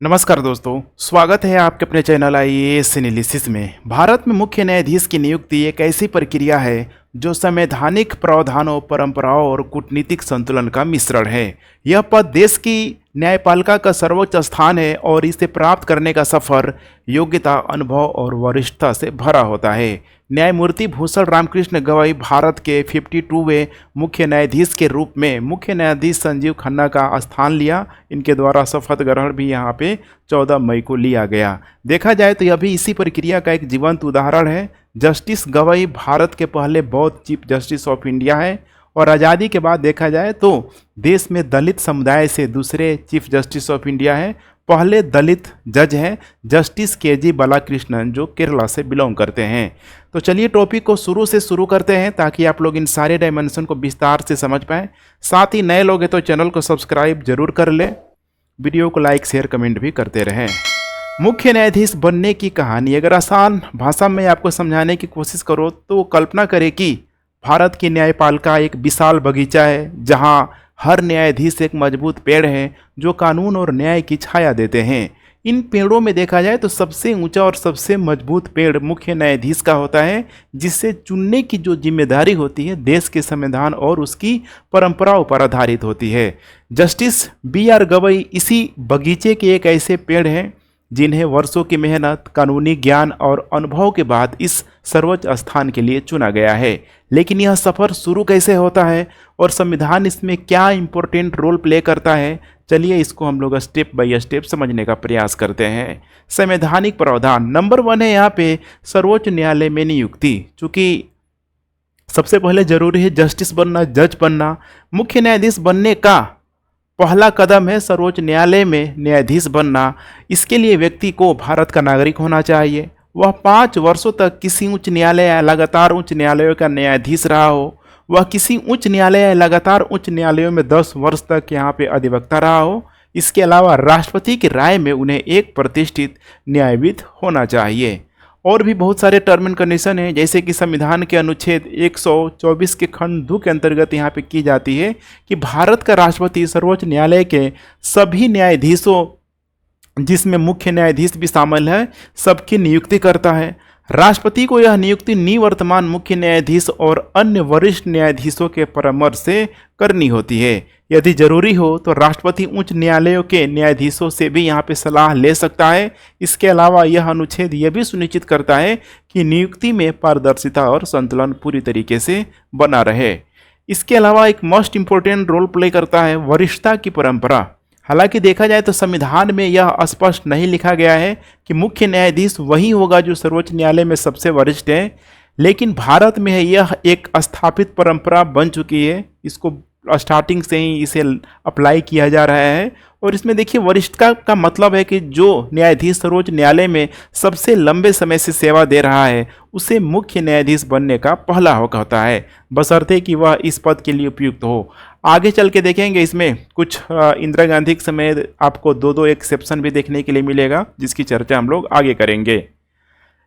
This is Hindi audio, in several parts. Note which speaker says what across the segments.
Speaker 1: नमस्कार दोस्तों, स्वागत है आपके अपने चैनल आईएएस एनालिसिस में। भारत में मुख्य न्यायाधीश की नियुक्ति एक ऐसी प्रक्रिया है जो संवैधानिक प्रावधानों, परंपराओं और कूटनीतिक संतुलन का मिश्रण है। यह पद देश की न्यायपालिका का सर्वोच्च स्थान है और इसे प्राप्त करने का सफर योग्यता, अनुभव और वरिष्ठता से भरा होता है। न्यायमूर्ति भूषण रामकृष्ण गवई भारत के 52वें मुख्य न्यायाधीश के रूप में मुख्य न्यायाधीश संजीव खन्ना का स्थान लिया। इनके द्वारा शपथ ग्रहण भी यहाँ पे 14 मई को लिया गया। देखा जाए तो यह भी इसी प्रक्रिया का एक जीवंत उदाहरण है। जस्टिस गवई भारत के पहले बौद्ध चीफ जस्टिस ऑफ इंडिया है और आज़ादी के बाद देखा जाए तो देश में दलित समुदाय से दूसरे चीफ जस्टिस ऑफ इंडिया है। पहले दलित जज हैं जस्टिस के.जी. बालाकृष्णन, जो केरला से बिलोंग करते हैं। तो चलिए टॉपिक को शुरू से शुरू करते हैं ताकि आप लोग इन सारे डायमेंशन को विस्तार से समझ पाएँ। साथ ही नए लोग हैं तो चैनल को सब्सक्राइब जरूर कर लें, वीडियो को लाइक शेयर कमेंट भी करते रहें। मुख्य न्यायाधीश बनने की कहानी अगर आसान भाषा में आपको समझाने की कोशिश करो तो कल्पना करें कि भारत की न्यायपालिका एक विशाल बगीचा है जहां हर न्यायाधीश एक मजबूत पेड़ है जो कानून और न्याय की छाया देते हैं। इन पेड़ों में देखा जाए तो सबसे ऊंचा और सबसे मजबूत पेड़ मुख्य न्यायाधीश का होता है, जिससे चुनने की जो जिम्मेदारी होती है देश के संविधान और उसकी परंपराओं पर आधारित होती है। Justice B R. गवई इसी बगीचे के एक ऐसे पेड़ हैं जिन्हें वर्षों की मेहनत, कानूनी ज्ञान और अनुभव के बाद इस सर्वोच्च स्थान के लिए चुना गया है। लेकिन यह सफ़र शुरू कैसे होता है और संविधान इसमें क्या इम्पोर्टेंट रोल प्ले करता है, चलिए इसको हम लोग स्टेप बाय स्टेप समझने का प्रयास करते हैं। संवैधानिक प्रावधान नंबर 1 है यहाँ पे सर्वोच्च न्यायालय में नियुक्ति। चूँकि सबसे पहले जरूरी है जस्टिस बनना, जज बनना। मुख्य न्यायाधीश बनने का पहला कदम है सर्वोच्च न्यायालय में न्यायाधीश बनना। इसके लिए व्यक्ति को भारत का नागरिक होना चाहिए, वह 5 वर्षों तक किसी उच्च न्यायालय या लगातार उच्च न्यायालयों का न्यायाधीश रहा हो, वह किसी उच्च न्यायालय या लगातार उच्च न्यायालयों में 10 वर्ष तक यहाँ पे अधिवक्ता रहा हो। इसके अलावा राष्ट्रपति की राय में उन्हें एक प्रतिष्ठित न्यायविद होना चाहिए। और भी बहुत सारे टर्म एंड कंडीशन हैं, जैसे कि संविधान के अनुच्छेद 124 के खंड 2 के अंतर्गत यहाँ पे की जाती है कि भारत का राष्ट्रपति सर्वोच्च न्यायालय के सभी न्यायाधीशों, जिसमें मुख्य न्यायाधीश भी शामिल है, सबकी नियुक्ति करता है। राष्ट्रपति को यह नियुक्ति निवर्तमान मुख्य न्यायाधीश और अन्य वरिष्ठ न्यायाधीशों के परामर्श से करनी होती है। यदि जरूरी हो तो राष्ट्रपति उच्च न्यायालयों के न्यायाधीशों से भी यहाँ पे सलाह ले सकता है। इसके अलावा यह अनुच्छेद यह भी सुनिश्चित करता है कि नियुक्ति में पारदर्शिता और संतुलन पूरी तरीके से बना रहे। इसके अलावा एक मोस्ट इम्पोर्टेंट रोल प्ले करता है वरिष्ठता की परंपरा। हालांकि देखा जाए तो संविधान में यह स्पष्ट नहीं लिखा गया है कि मुख्य न्यायाधीश वही होगा जो सर्वोच्च न्यायालय में सबसे वरिष्ठ है, लेकिन भारत में यह एक स्थापित परंपरा बन चुकी है। इसको स्टार्टिंग से ही इसे अप्लाई किया जा रहा है। और इसमें देखिए वरिष्ठता का मतलब है कि जो न्यायाधीश सर्वोच्च न्यायालय में सबसे लंबे समय से सेवा दे रहा है उसे मुख्य न्यायाधीश बनने का पहला हक होता है, बशर्ते कि वह इस पद के लिए उपयुक्त हो। आगे चल के देखेंगे इसमें कुछ इंदिरा गांधी के समय आपको 2 एक्सेप्शन भी देखने के लिए मिलेगा, जिसकी चर्चा हम लोग आगे करेंगे।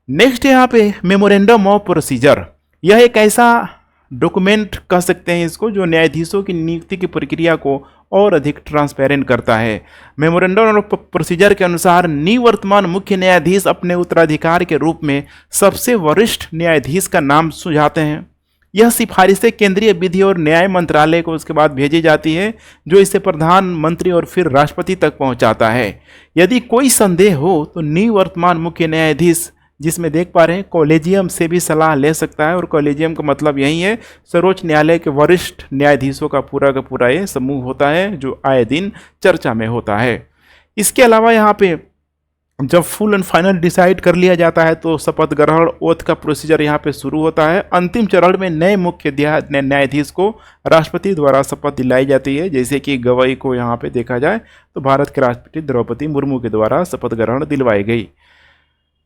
Speaker 1: नेक्स्ट यहाँ पे मेमोरेंडम ऑफ प्रोसीजर। यह एक ऐसा डॉक्यूमेंट कह सकते हैं इसको जो न्यायाधीशों की नियुक्ति की प्रक्रिया को और अधिक ट्रांसपेरेंट करता है। मेमोरेंडम ऑफ प्रोसीजर के अनुसार निवर्तमान मुख्य न्यायाधीश अपने उत्तराधिकार के रूप में सबसे वरिष्ठ न्यायाधीश का नाम सुझाते हैं। यह सिफारिशें केंद्रीय विधि और न्याय मंत्रालय को उसके बाद भेजी जाती है, जो इसे प्रधानमंत्री और फिर राष्ट्रपति तक पहुंचाता है। यदि कोई संदेह हो तो निवर्तमान मुख्य न्यायाधीश, जिसमें देख पा रहे हैं कॉलेजियम से भी सलाह ले सकता है, और कॉलेजियम का मतलब यही है सर्वोच्च न्यायालय के वरिष्ठ न्यायाधीशों का पूरा ये समूह होता है जो आए दिन चर्चा में होता है। इसके अलावा यहाँ पे जब फुल एंड फाइनल डिसाइड कर लिया जाता है तो शपथ ग्रहण ओथ का प्रोसीजर यहाँ पे शुरू होता है। अंतिम चरण में नए मुख्य न्यायाधीश को राष्ट्रपति द्वारा शपथ दिलाई जाती है, जैसे कि गवई को यहाँ पे देखा जाए तो भारत के राष्ट्रपति द्रौपदी मुर्मू के द्वारा शपथ ग्रहण दिलवाई गई।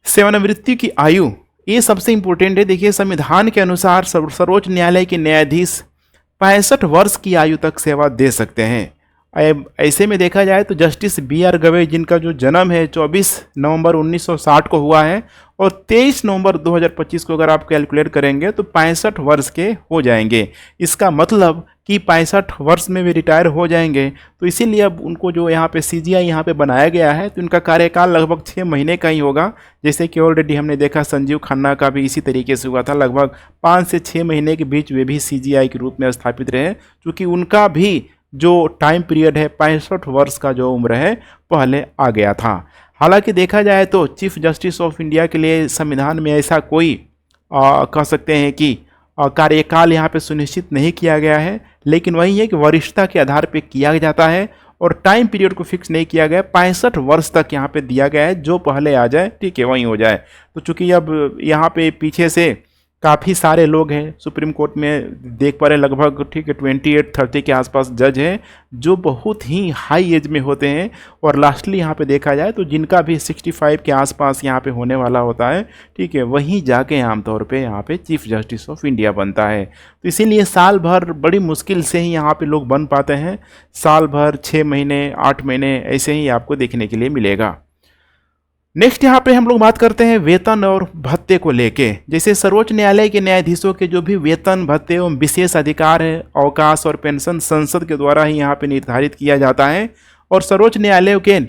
Speaker 1: सेवानिवृत्ति की आयु ये सबसे इम्पोर्टेंट है। देखिए संविधान के अनुसार सर्वोच्च न्यायालय के न्यायाधीश 65 वर्ष की आयु तक सेवा दे सकते हैं। ऐसे में देखा जाए तो जस्टिस बी.आर. गवई, जिनका जो जन्म है 24 नवंबर 1960 को हुआ है, और 23 नवंबर 2025 को अगर आप कैलकुलेट करेंगे तो 65 वर्ष के हो जाएंगे। इसका मतलब कि 65 वर्ष में वे रिटायर हो जाएंगे। तो इसीलिए अब उनको जो यहाँ पे सीजीआई यहाँ पे बनाया गया है तो इनका कार्यकाल लगभग 6 महीने का ही होगा। जैसे कि ऑलरेडी हमने देखा संजीव खन्ना का भी इसी तरीके से हुआ था, लगभग 5 से 6 महीने के बीच वे भी सीजीआई के रूप में स्थापित रहे, क्योंकि उनका भी जो टाइम पीरियड है 65 वर्ष का जो उम्र है पहले आ गया था। हालांकि देखा जाए तो चीफ जस्टिस ऑफ इंडिया के लिए संविधान में ऐसा कोई कह सकते हैं कि कार्यकाल यहाँ पे सुनिश्चित नहीं किया गया है, लेकिन वही है कि वरिष्ठता के आधार पे किया जाता है और टाइम पीरियड को फिक्स नहीं किया गया। 65 वर्ष तक यहाँ पे दिया गया है, जो पहले आ जाए ठीक है वहीं हो जाए। तो चूंकि अब यहाँ पे पीछे से काफ़ी सारे लोग हैं सुप्रीम कोर्ट में, देख पा रहे लगभग ठीक है 28-30 के आसपास जज हैं जो बहुत ही हाई एज में होते हैं। और लास्टली यहाँ पे देखा जाए तो जिनका भी 65 के आसपास यहाँ पे होने वाला होता है ठीक है, वहीं जाके आमतौर पे यहाँ पे चीफ जस्टिस ऑफ इंडिया बनता है। तो इसीलिए साल भर बड़ी मुश्किल से ही यहाँ पे लोग बन पाते हैं, साल भर 6 महीने 8 महीने ऐसे ही आपको देखने के लिए मिलेगा। नेक्स्ट यहाँ पे हम लोग बात करते हैं वेतन और भत्ते को लेके। जैसे सर्वोच्च न्यायालय के न्यायाधीशों के जो भी वेतन भत्ते एवं विशेष अधिकार है, अवकाश और पेंशन संसद के द्वारा ही यहाँ पे निर्धारित किया जाता है। और सर्वोच्च न्यायालय के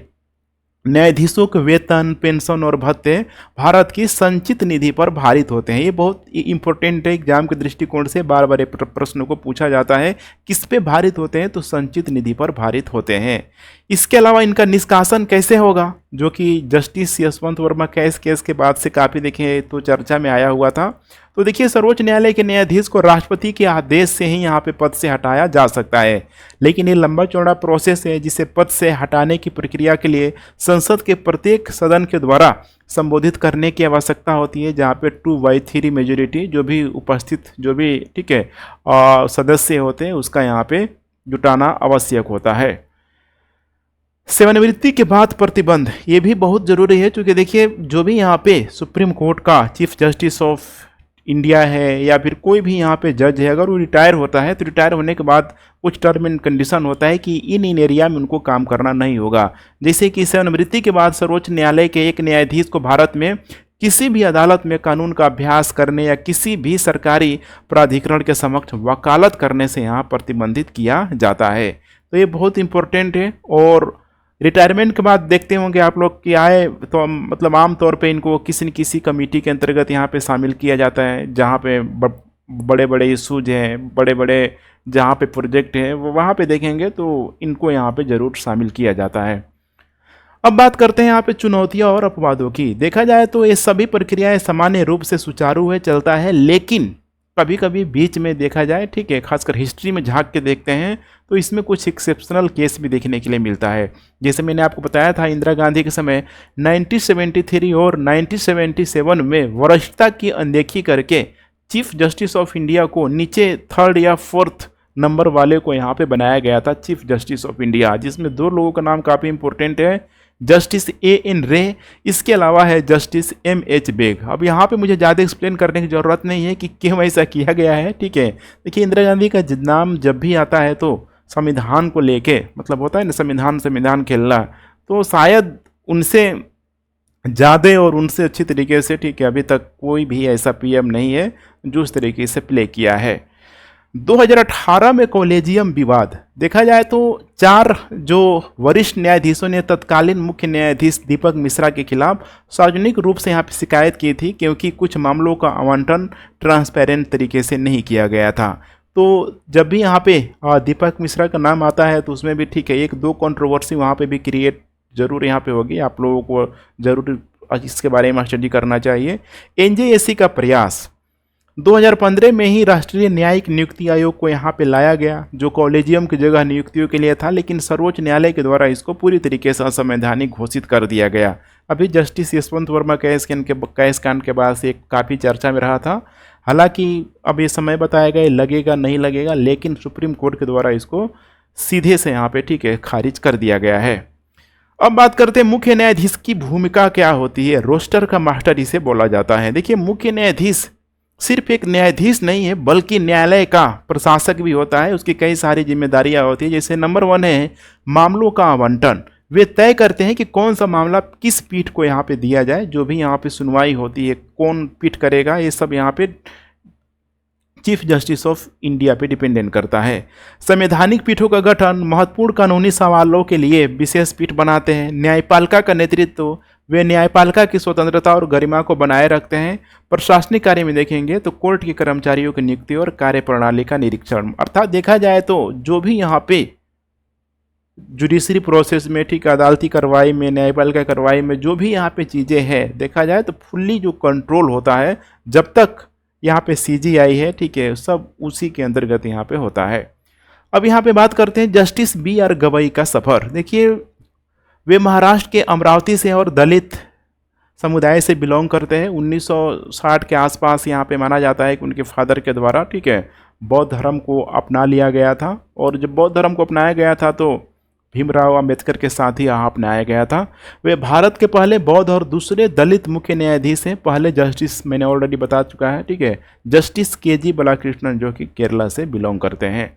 Speaker 1: न्यायाधीशों के वेतन, पेंशन और भत्ते भारत की संचित निधि पर भारित होते हैं। ये बहुत इंपॉर्टेंट है, एग्जाम के दृष्टिकोण से बार बार प्रश्नों को पूछा जाता है किस पे भारित होते हैं, तो संचित निधि पर भारित होते हैं। इसके अलावा इनका निष्कासन कैसे होगा, जो कि जस्टिस यशवंत वर्मा केस के बाद से काफ़ी देखें तो चर्चा में आया हुआ था। तो देखिए सर्वोच्च न्यायालय के न्यायाधीश को राष्ट्रपति के आदेश से ही यहाँ पे पद से हटाया जा सकता है, लेकिन ये लंबा चौड़ा प्रोसेस है जिसे पद से हटाने की प्रक्रिया के लिए संसद के प्रत्येक सदन के द्वारा संबोधित करने की आवश्यकता होती है, जहाँ पे 2/3 मेजोरिटी जो भी उपस्थित जो भी ठीक है सदस्य होते हैं उसका यहाँ पे जुटाना आवश्यक होता है। सेवानिवृत्ति के बाद प्रतिबंध, ये भी बहुत ज़रूरी है, क्योंकि देखिए जो भी यहाँ पे सुप्रीम कोर्ट का चीफ जस्टिस ऑफ इंडिया है या फिर कोई भी यहाँ पे जज है, अगर वो रिटायर होता है तो रिटायर होने के बाद कुछ टर्म एंड कंडीशन होता है कि इन एरिया में उनको काम करना नहीं होगा। जैसे कि सेवानिवृत्ति के बाद सर्वोच्च न्यायालय के एक न्यायाधीश को भारत में किसी भी अदालत में कानून का अभ्यास करने या किसी भी सरकारी प्राधिकरण के समक्ष वकालत करने से यहाँ प्रतिबंधित किया जाता है। तो ये बहुत इंपॉर्टेंट है। और रिटायरमेंट के बाद देखते होंगे आप लोग कि आए तो मतलब आम तौर पे इनको किसी न किसी कमेटी के अंतर्गत यहाँ पे शामिल किया जाता है, जहाँ पे बड़े बड़े इशूज हैं, बड़े बड़े जहाँ पे प्रोजेक्ट हैं वो वहाँ पे देखेंगे तो इनको यहाँ पे ज़रूर शामिल किया जाता है। अब बात करते हैं यहाँ पे चुनौतियाँ और अपवादों की। देखा जाए तो ये सभी प्रक्रियाएं सामान्य रूप से सुचारू है चलता है, लेकिन कभी कभी बीच में देखा जाए ठीक है, खासकर हिस्ट्री में झांक के देखते हैं तो इसमें कुछ एक्सेप्शनल केस भी देखने के लिए मिलता है। जैसे मैंने आपको बताया था इंदिरा गांधी के समय 1973 और 1977 में वरिष्ठता की अनदेखी करके चीफ जस्टिस ऑफ इंडिया को नीचे 3rd या 4th नंबर वाले को यहाँ पे बनाया गया था चीफ जस्टिस ऑफ इंडिया, जिसमें 2 लोगों का नाम काफ़ी इंपॉर्टेंट है, जस्टिस A.N. रे, इसके अलावा है जस्टिस M.H. बेग। अब यहाँ पे मुझे ज़्यादा एक्सप्लेन करने की ज़रूरत नहीं है कि क्यों ऐसा किया गया है, ठीक है। देखिए इंदिरा गांधी का नाम जब भी आता है तो संविधान को लेके मतलब होता है ना संविधान खेलना, तो शायद उनसे ज़्यादा और उनसे अच्छी तरीके से ठीक है अभी तक कोई भी ऐसा PM नहीं है जो उस तरीके से प्ले किया है। 2018 में कॉलेजियम विवाद, देखा जाए तो 4 जो वरिष्ठ न्यायाधीशों ने तत्कालीन मुख्य न्यायाधीश दीपक मिश्रा के खिलाफ सार्वजनिक रूप से यहाँ पे शिकायत की थी, क्योंकि कुछ मामलों का आवंटन ट्रांसपेरेंट तरीके से नहीं किया गया था। तो जब भी यहाँ पे दीपक मिश्रा का नाम आता है तो उसमें भी ठीक है 1-2 कंट्रोवर्सी वहाँ पे भी क्रिएट जरूर यहाँ पे होगी, आप लोगों को जरूर इसके बारे में स्टडी करना चाहिए। NJSC का प्रयास 2015 में ही राष्ट्रीय न्यायिक नियुक्ति आयोग को यहाँ पे लाया गया, जो कॉलेजियम की जगह नियुक्तियों के लिए था, लेकिन सर्वोच्च न्यायालय के द्वारा इसको पूरी तरीके से असंवैधानिक घोषित कर दिया गया। अभी जस्टिस यशवंत वर्मा केस कांड के बाद से काफ़ी चर्चा में रहा था। हालांकि अब ये समय बताया गया लगेगा नहीं लगेगा, लेकिन सुप्रीम कोर्ट के द्वारा इसको सीधे से यहाँ पे ठीक है खारिज कर दिया गया है। अब बात करते हैं मुख्य न्यायाधीश की भूमिका क्या होती है। रोस्टर का मास्टर इसे बोला जाता है। देखिए मुख्य न्यायाधीश सिर्फ एक न्यायाधीश नहीं है, बल्कि न्यायालय का प्रशासक भी होता है। उसकी कई सारी जिम्मेदारियां होती है। जैसे नंबर 1 है मामलों का आवंटन। वे तय करते हैं कि कौन सा मामला किस पीठ को यहाँ पे दिया जाए। जो भी यहाँ पे सुनवाई होती है कौन पीठ करेगा, ये सब यहाँ पे चीफ जस्टिस ऑफ इंडिया पे डिपेंडेंट करता है। संवैधानिक पीठों का गठन महत्वपूर्ण कानूनी सवालों के लिए विशेष पीठ बनाते हैं। न्यायपालिका का नेतृत्व वे न्यायपालिका की स्वतंत्रता और गरिमा को बनाए रखते हैं। प्रशासनिक कार्य में देखेंगे तो कोर्ट के कर्मचारियों की नियुक्ति और कार्यप्रणाली का निरीक्षण, अर्थात देखा जाए तो जो भी यहाँ पे जुडिशरी प्रोसेस में, ठीक अदालती कार्रवाई में, न्यायपालिका कार्रवाई में जो भी यहाँ पे चीज़ें हैं, देखा जाए तो फुल्ली जो कंट्रोल होता है जब तक यहाँ पे सीजीआई है, ठीक है, सब उसी के अंतर्गत यहाँ पे होता है। अब यहाँ पे बात करते हैं जस्टिस BR गवई का सफ़र। देखिए वे महाराष्ट्र के अमरावती से और दलित समुदाय से बिलोंग करते हैं। 1960 के आसपास यहाँ पे माना जाता है कि उनके फादर के द्वारा, ठीक है, बौद्ध धर्म को अपना लिया गया था। और जब बौद्ध धर्म को अपनाया गया था तो भीमराव अंबेडकर के साथ ही यहाँ अपनाया गया था। वे भारत के पहले बौद्ध और दूसरे दलित मुख्य न्यायाधीश हैं। पहले जस्टिस मैंने ऑलरेडी बता चुका है, ठीक है, जस्टिस KG बालाकृष्णन जो कि केरला से बिलोंग करते हैं।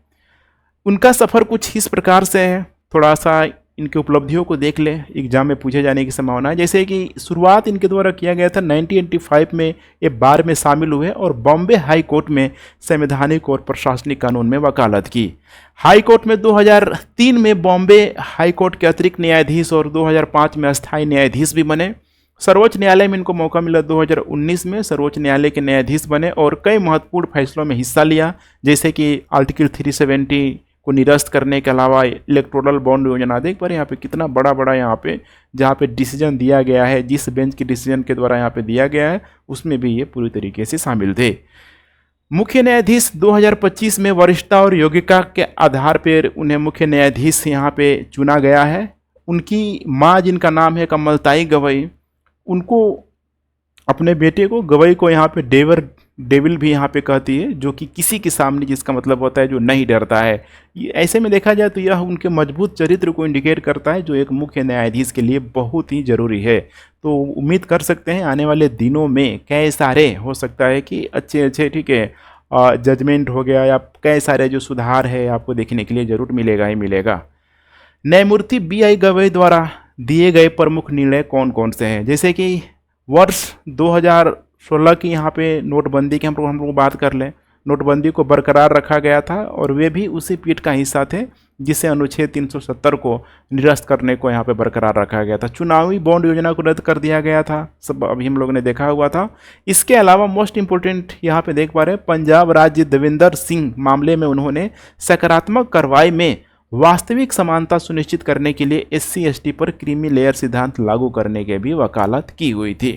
Speaker 1: उनका सफ़र कुछ इस प्रकार से है, थोड़ा सा इनकी उपलब्धियों को देख लें, एग्जाम में पूछे जाने की संभावना है। जैसे कि शुरुआत इनके द्वारा किया गया था 1985 में, ये बार में शामिल हुए और बॉम्बे हाई कोर्ट में संवैधानिक और प्रशासनिक कानून में वकालत की। हाई कोर्ट में 2003 में बॉम्बे हाई कोर्ट के अतिरिक्त न्यायाधीश और 2005 में अस्थायी न्यायाधीश भी बने। सर्वोच्च न्यायालय में इनको मौका मिला, 2019 में सर्वोच्च न्यायालय के न्यायाधीश बने और कई महत्वपूर्ण फैसलों में हिस्सा लिया, जैसे कि आर्टिकल 370 को निरस्त करने के अलावा इलेक्टोरल बॉन्ड योजना। देख पा रहे हैं यहाँ पे कितना बड़ा बड़ा यहाँ पे जहाँ पे डिसीजन दिया गया है, जिस बेंच के डिसीजन के द्वारा यहाँ पे दिया गया है उसमें भी ये पूरी तरीके से शामिल थे। मुख्य न्यायाधीश 2025 में वरिष्ठता और योग्यता के आधार पर उन्हें मुख्य न्यायाधीश यहाँ पे चुना गया है। उनकी माँ जिनका नाम है कमलताई गवई, उनको अपने बेटे को गवई को यहाँ पे डेविल भी यहाँ पे कहती है, जो कि किसी के सामने, जिसका मतलब होता है जो नहीं डरता है। ऐसे में देखा जाए तो यह उनके मजबूत चरित्र को इंडिकेट करता है, जो एक मुख्य न्यायाधीश के लिए बहुत ही ज़रूरी है। तो उम्मीद कर सकते हैं आने वाले दिनों में कई सारे, हो सकता है कि अच्छे अच्छे, ठीक है, जजमेंट हो गया या कई सारे जो सुधार है आपको देखने के लिए ज़रूर मिलेगा ही मिलेगा। न्यायमूर्ति BI गवई द्वारा दिए गए प्रमुख निर्णय कौन कौन से हैं, जैसे कि वर्ष 2016 की यहाँ पे नोटबंदी की हम लोग बात कर लें। नोटबंदी को बरकरार रखा गया था और वे भी उसी पीठ का हिस्सा थे जिसे अनुच्छेद 370 को निरस्त करने को यहाँ पे बरकरार रखा गया था। चुनावी बॉन्ड योजना को रद्द कर दिया गया था, सब अभी हम लोगों ने देखा हुआ था। इसके अलावा मोस्ट इंपोर्टेंट यहाँ पे देख पा रहे हैं, पंजाब राज्य देवेंद्र सिंह मामले में उन्होंने सकारात्मक कार्रवाई में वास्तविक समानता सुनिश्चित करने के लिए SC/ST पर क्रीमी लेयर सिद्धांत लागू करने के भी वकालत की हुई थी।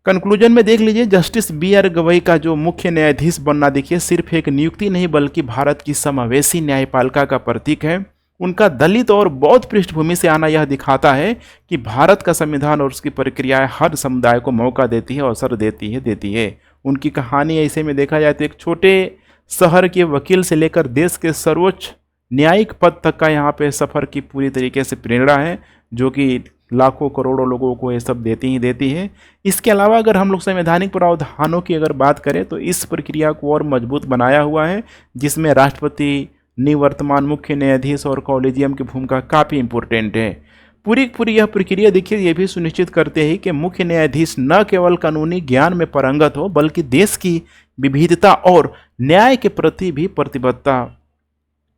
Speaker 1: कंक्लूजन में देख लीजिए, जस्टिस BR गवई का जो मुख्य न्यायाधीश बनना, देखिए, सिर्फ एक नियुक्ति नहीं बल्कि भारत की समावेशी न्यायपालिका का प्रतीक है। उनका दलित और बौद्ध पृष्ठभूमि से आना यह दिखाता है कि भारत का संविधान और उसकी प्रक्रियाएं हर समुदाय को मौका देती है, अवसर देती है। उनकी कहानी ऐसे में देखा जाए तो एक छोटे शहर के वकील से लेकर देश के सर्वोच्च न्यायिक पद तक का यहाँ पे सफ़र की पूरी तरीके से प्रेरणा है, जो कि लाखों करोड़ों लोगों को ये सब देती है। इसके अलावा अगर हम लोग संवैधानिक प्रावधानों की अगर बात करें तो इस प्रक्रिया को और मजबूत बनाया हुआ है, जिसमें राष्ट्रपति, निवर्तमान मुख्य न्यायाधीश और कॉलेजियम की भूमिका काफ़ी इंपॉर्टेंट है। पूरी यह प्रक्रिया, देखिए, ये भी सुनिश्चित करते हैं कि मुख्य न्यायाधीश न केवल कानूनी ज्ञान में पारंगत हो बल्कि देश की विविधता और न्याय के प्रति भी प्रतिबद्धता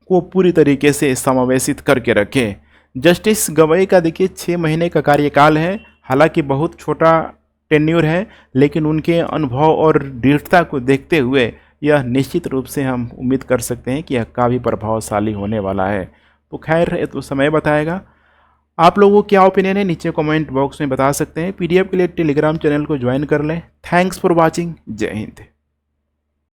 Speaker 1: को पूरी तरीके से समावेशित करके रखें। जस्टिस गवई का देखिए 6 महीने का कार्यकाल है, हालांकि बहुत छोटा टेन्योर है, लेकिन उनके अनुभव और दृढ़ता को देखते हुए यह निश्चित रूप से हम उम्मीद कर सकते हैं कि यह काफ़ी प्रभावशाली होने वाला है। तो खैर, ये तो समय बताएगा। आप लोगों को क्या ओपिनियन है नीचे कमेंट बॉक्स में बता सकते हैं। PDF के लिए टेलीग्राम चैनल को ज्वाइन कर लें। Thanks for watching. जय हिंद।